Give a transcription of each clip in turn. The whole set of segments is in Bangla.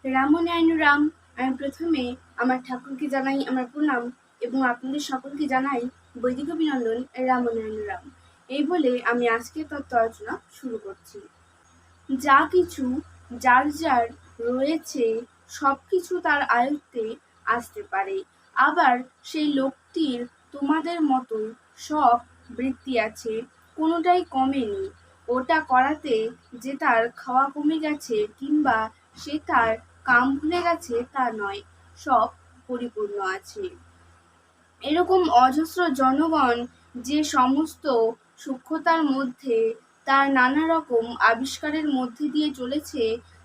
রাম। আমি প্রথমে আমার ঠাকুরকে জানাই আমার প্রণাম এবং আপনাদের সকলকে জানাই বৈদিক অভিনন্দন। রাম। এই বলে আমি আজকে তত্ত্ব আলোচনা শুরু করছি। যা কিছু যার যার রয়েছে সব কিছু তার আয়ত্তে আসতে পারে, আবার সেই লোকটির তোমাদের মতো সব বৃত্তি আছে, কোনোটাই কমেনি। ওটা করাতে যে তার খাওয়া কমে গেছে কিংবা সে তার কাম ভুলে গেছে তা নয়, সব পরিপূর্ণ আছে। এরকম অজস্র জনগণ যে সমস্ত সূক্ষ্মতার মধ্যে তার নানা রকম আবিষ্কারের মধ্যে দিয়ে চলেছে,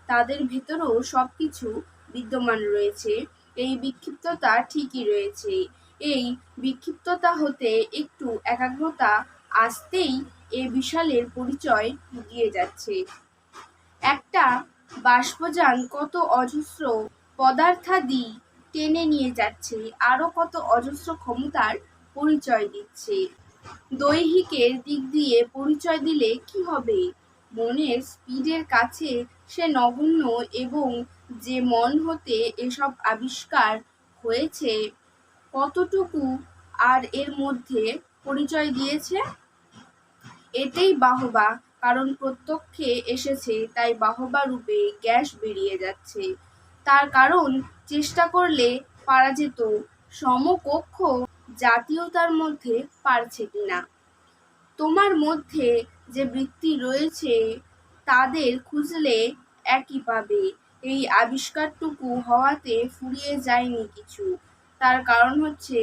তাদের ভেতরেও সবকিছু বিদ্যমান রয়েছে। এই বিক্ষিপ্ততা ঠিকই রয়েছে। এই বিক্ষিপ্ততা হতে একটু একাগ্রতা আসতেই এ বিশালের পরিচয় দিয়ে যাচ্ছে। একটা বাষ্পযান কত অজস্র পদার্থাদি টেনে নিয়ে যাচ্ছে, আরো কত অজস্র ক্ষমতার পরিচয় দিচ্ছে। দৈহিকের দিক দিয়ে পরিচয় দিলে কি হবে? মনের স্পিডের কাছে সে নগণ্য, এবং যে মন হতে এসব আবিষ্কার হয়েছে কতটুকু আর এর মধ্যে পরিচয় দিয়েছে? এতেই বাহবা, কারণ প্রত্যক্ষে এসেছে তাই বাহবা রূপে গ্যাস বেরিয়ে যাচ্ছে। তার কারণ চেষ্টা করলে পারা যেত, সমকক্ষ জাতীয়তার মধ্যে পারছে কিনা। তোমার মধ্যে যে বৃত্তি রয়েছে তাদের খুঁজলে একই পাবে। এই আবিষ্কারটুকু হওয়াতে ফুরিয়ে যায়নি কিছু। তার কারণ হচ্ছে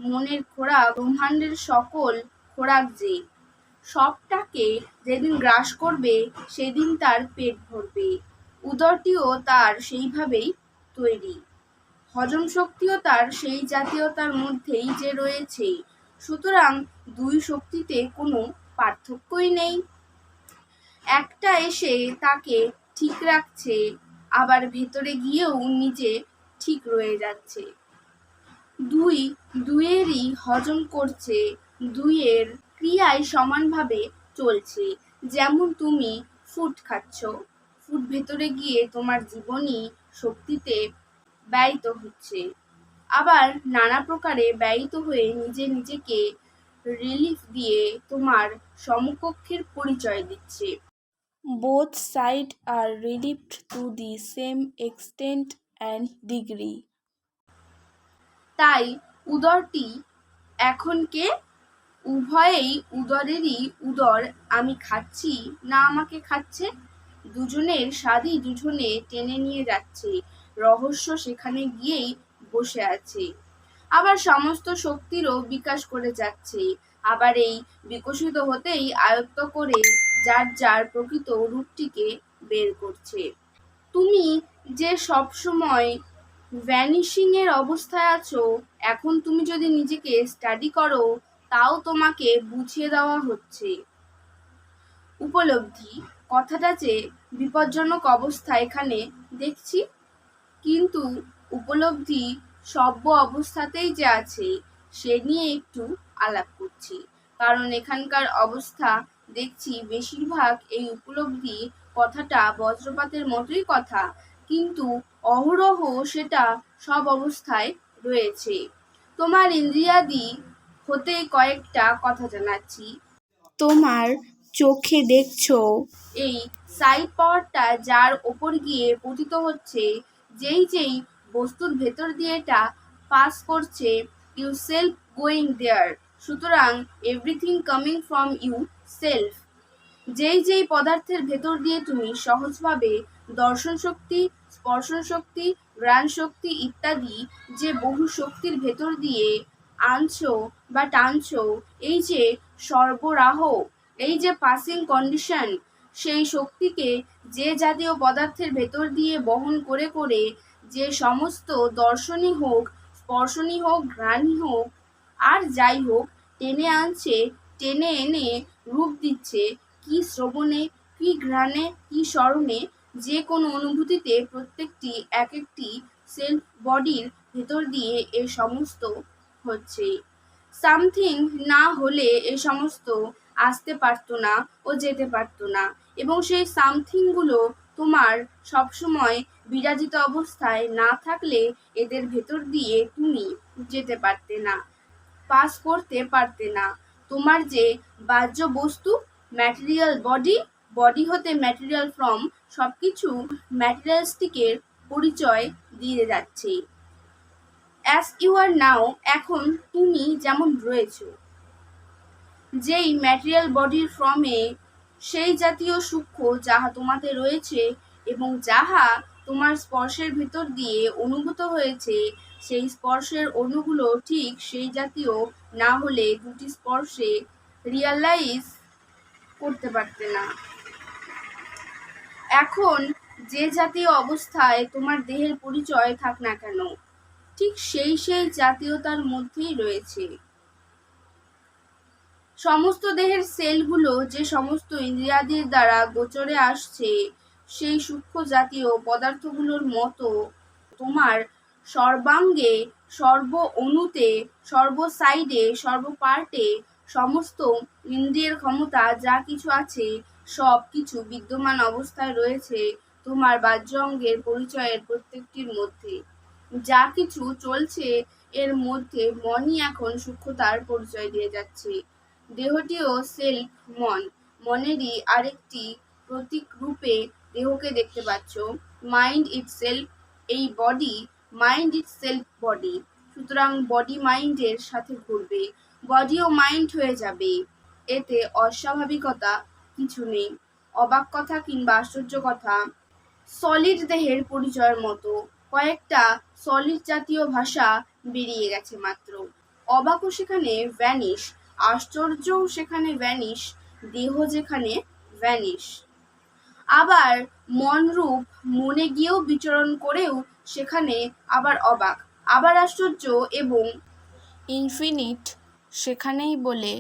মনের খোরাক ব্রহ্মাণ্ডের সকল খোরাক, যে সবটাকে যেদিন গ্রাস করবে সেদিন তার পেট ভরবে। উদরটিও তার সেইভাবেই তৈরি, হজম শক্তিও তার সেই জাতীয়তার মধ্যেই যে রয়েছে। সুতরাং দুই শক্তিতে কোনো পার্থক্যই নেই। একটা এসে তাকে ঠিক রাখছে, আবার ভেতরে গিয়েও নিজে ঠিক রয়ে যাচ্ছে। দুইয়েরই হজম করছে, দুইয়ের ক্রিয়ায় সমানভাবে চলছে। যেমন তুমি ফুড খাচ্ছ, ফুড ভেতরে গিয়ে তোমার জীবনী শক্তিতে ব্যয়িত হচ্ছে, আবার নানা প্রকারে ব্যয়িত হয়ে নিজেকে রিলিফ দিয়ে তোমার সমকক্ষের পরিচয় দিচ্ছে। Both sides are relieved to the same extent and degree. তাই উদরটি এখন কে? উভয়েই উদরেরই উদর। আমি খাচ্ছি না আমাকে খাচ্ছে, দুজনের স্বাদই দুজনে টেনে নিয়ে যাচ্ছে। রহস্য সেখানে গিয়েই বসে আছে। আবার সমস্ত শক্তিরও বিকাশ করে যাচ্ছে, আবার এই বিকশিত হতেই আয়ত্ত করে যার যার প্রকৃত রূপটিকে বের করছে। তুমি যে সবসময় ভ্যানিশিং এর অবস্থায় আছো, এখন তুমি যদি নিজেকে স্টাডি করো তাও তোমাকে বুঝিয়ে দেওয়া হচ্ছে। উপলব্ধি কথাটা যে বিপজ্জনক অবস্থা এখানে দেখছি, কিন্তু উপলব্ধি সভ্য অবস্থাতেই যে আছে সে নিয়ে একটু আলাপ করছি। কারণ এখানকার অবস্থা দেখছি বেশিরভাগ এই উপলব্ধি কথাটা বজ্রপাতের মতোই কথা, কিন্তু অহরহ সেটা সব অবস্থায় রয়েছে। তোমার ইন্দ্রিয়াদি হতে কয়েকটা কথা জানাচ্ছি। তোমার চোখে দেখছো এই সাইড পাওয়ারটা যার ওপর গিয়ে পতিত হচ্ছে, যেই বস্তুর ভেতর দিয়ে এটা পাস করছে, ইউ সেলফ গোয়িং দেয়ার। সুতরাং everything coming from you self. যেই পদার্থের ভেতর দিয়ে তুমি সহজভাবে দর্শন শক্তি, স্পর্শন শক্তি, ঘ্রাণ শক্তি ইত্যাদি যে বহু শক্তির ভেতর দিয়ে আনছো বা টানছো, এই যে সরবরাহ, এই যে পাসিং কন্ডিশন, সেই শক্তিকে যে জাতীয় পদার্থের ভেতর দিয়ে বহন করে করে যে সমস্ত দর্শনই হোক, স্পর্শনই হোক, ঘ্রাণই হোক, আর যাই হোক টেনে আনছে, টেনে এনে রূপ দিচ্ছে, কি শ্রবণে, কি ঘ্রাণে, কি স্মরণে, যে কোনো অনুভূতিতে প্রত্যেকটি এক একটি সেলফ বডির ভেতর দিয়ে এ সমস্ত হচ্ছে। সামথিং না হলে এ সমস্ত আসতে পারতো না ও যেতে পারতো না, এবং সেই সামথিংগুলো তোমার সবসময় বিরাজিত অবস্থায় না থাকলে এদের ভেতর দিয়ে তুমি যেতে পারতে না, পাস করতে পারতে না। তোমার যে বাহ্য বস্তু, ম্যাটেরিয়াল বডি, বডি হতে ম্যাটেরিয়াল ফর্ম, সবকিছু ম্যাটেরিয়ালিস্টিকের পরিচয় দিয়ে যাচ্ছে। অ্যাজ ইউ আর নাও, এখন তুমি যেমন রয়েছো, যেই ম্যাটেরিয়াল বডির ফর্মে, সেই জাতীয় সূক্ষ্ম যাহা তোমাতে রয়েছে এবং যাহা তোমার স্পর্শের ভিতর দিয়ে অনুভূত হয়েছে, সেই স্পর্শের অণুগুলো ঠিক সেই জাতীয় না হলে দুটি স্পর্শে রিয়ালাইজ করতে পারতে না। এখন যে জাতীয় অবস্থায় তোমার দেহের পরিচয় থাক না কেন, ঠিক সেই জাতীয়তার মধ্যেই রয়েছে। সমস্ত দেহের সেলগুলো যে সমস্ত ইন্দ্রিয়াদির দ্বারা গোচরে আসছে, সেই সূক্ষ্ম জাতীয় পদার্থগুলোর মতো তোমার সর্বাঙ্গে, সর্ব অণুতে, সর্ব সাইডে, সর্ব পার্টে সমস্ত ইন্দ্রিয়ের ক্ষমতা যা কিছু আছে, সব কিছু বিদ্যমান অবস্থায় রয়েছে তোমার বাহ্য অঙ্গের পরিচয়ের প্রত্যেকটির মধ্যে। যা কিছু চলছে এর মধ্যে মনই এখন সূক্ষ্মতার পরিচয় দিয়ে যাচ্ছে। দেহটিও সেলফ মন, মনেরই আরেকটি প্রতীক রূপে দেহকে দেখতে পাচ্ছ। মাইন্ড ইটসেলফ এই বডি, মাইন্ড ইটসেলফ বডি। সুতরাং বডি মাইন্ডের সাথে ঘুরবে, বডিও মাইন্ড হয়ে যাবে। এতে অস্বাভাবিকতা কিছু নেই, অবাক কথা কিংবা আশ্চর্য কথা। সলিড দেহের পরিচয়ের মতো কয়েকটা সলিড জাতীয় ভাষা বেরিয়ে গেছে মাত্র। অবাকও সেখানে ভ্যানিশ, আশ্চর্যও সেখানে ভ্যানিশ, দেহ যেখানে ভ্যানিশ। আবার মনরূপ মনে গিয়েও বিচরণ করেও সেখানে আবার অবাক, আবার আশ্চর্য এবং ইনফিনিট সেখানেই বলে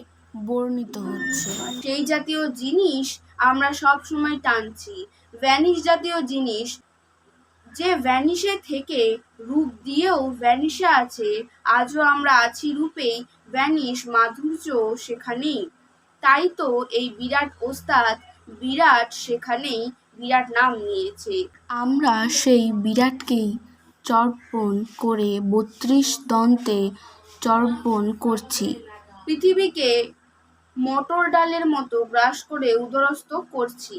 বর্ণিত হচ্ছে। সেই জাতীয় জিনিস আমরা সব সময় টানছি, ভ্যানিশ জাতীয় জিনিস, যে ভ্যানিশে থেকে রূপ দিয়েও ভ্যানিশে আছে। আজও আমরা আছি রূপেই, ভ্যানিশ মাধুর্য সেখানেই। তাই তো এই বিরাট ওস্তাদ, বিরাট সেখানেই বিরাট নাম নিয়েছে। আমরা সেই বিরাটকেই চর্পণ করে ৩২ দন্তে চর্পণ করছি। পৃথিবীকে মটর ডালের মতো গ্রাস করে উদরস্থ করছি।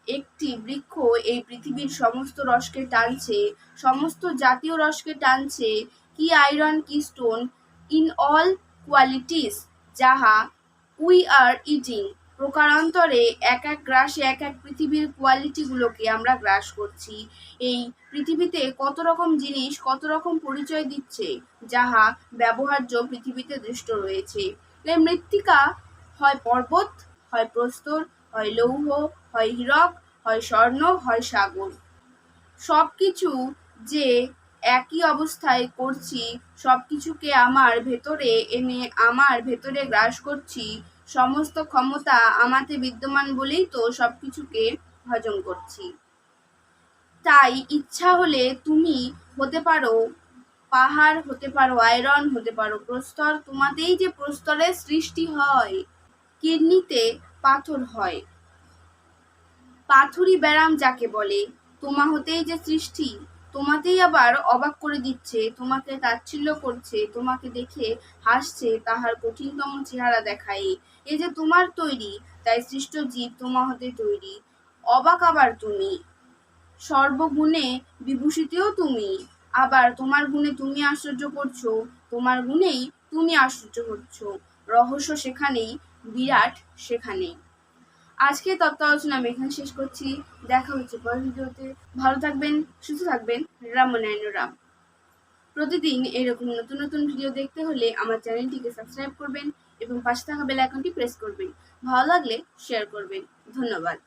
একটি বৃক্ষ এই পৃথিবীর সমস্ত রসকে টানছে, সমস্ত জাতীয় রসকে টানছে। কি আয়রন, কি স্টোন, ইন অল কোয়ালিটিস, যাহা উই আর ইটিং। প্রকারান্তরে এক এক গ্রাসে এক এক পৃথিবীর কোয়ালিটিগুলোকে আমরা গ্রাস করছি। এই পৃথিবীতে কত রকম জিনিস, কত রকম পরিচয় দিচ্ছে, যাহা ব্যবহার্য পৃথিবীতে দৃষ্ট রয়েছে। এই মৃত্তিকা হয় পর্বত, হয় প্রস্তর, হয় লৌহ, হয় হীরক, হয় স্বর্ণ, হয় সাগর। সব কিছু যে একই অবস্থায় করছি, সব কিছুকে আমার ভেতরে এনে আমার ভেতরে গ্রাস করছি। সমস্ত ক্ষমতা আমাতে বিদ্যমান বলেই তো সব কিছুকে হজম করছি। তাই ইচ্ছা হলে তুমি হতে পারো পাহাড়, হতে পারো আয়রন, হতে পারো প্রস্তর। তোমাতেই যে প্রস্তরের সৃষ্টি হয়, কিডনিতে পাথর হয়, পাথুরি ব্যারাম যাকে বলে, তোমা হতেই যে সৃষ্টি। তোমাতেই আবার অবাক করে দিচ্ছে, তোমাকে তাচ্ছিল্য করছে, তোমাকে দেখে হাসছে, তাহার কঠিনতম চেহারা দেখায়। এ যে তোমার তৈরি, তাই সৃষ্ট জীব তোমা হতে তৈরি। অবাক আবার তুমি, সর্বগুণে বিভূষিতও তুমি। আবার তোমার গুণে তুমি আশ্চর্য করছো, তোমার গুণেই তুমি আশ্চর্য হচ্ছ। রহস্য সেখানেই, বিরাট সেখানেই। আজকে তত্ত্ব আলোচনা আমি এখানে শেষ করছি। দেখা হচ্ছে পরের ভিডিওতে। ভালো থাকবেন, সুস্থ থাকবেন। রামনারায়ণ রাম। প্রতিদিন এরকম নতুন নতুন ভিডিও দেখতে হলে আমার চ্যানেলটিকে সাবস্ক্রাইব করবেন এবং পাশে থাকা বেল আইকনটি প্রেস করবেন। ভালো লাগলে শেয়ার করবেন। ধন্যবাদ।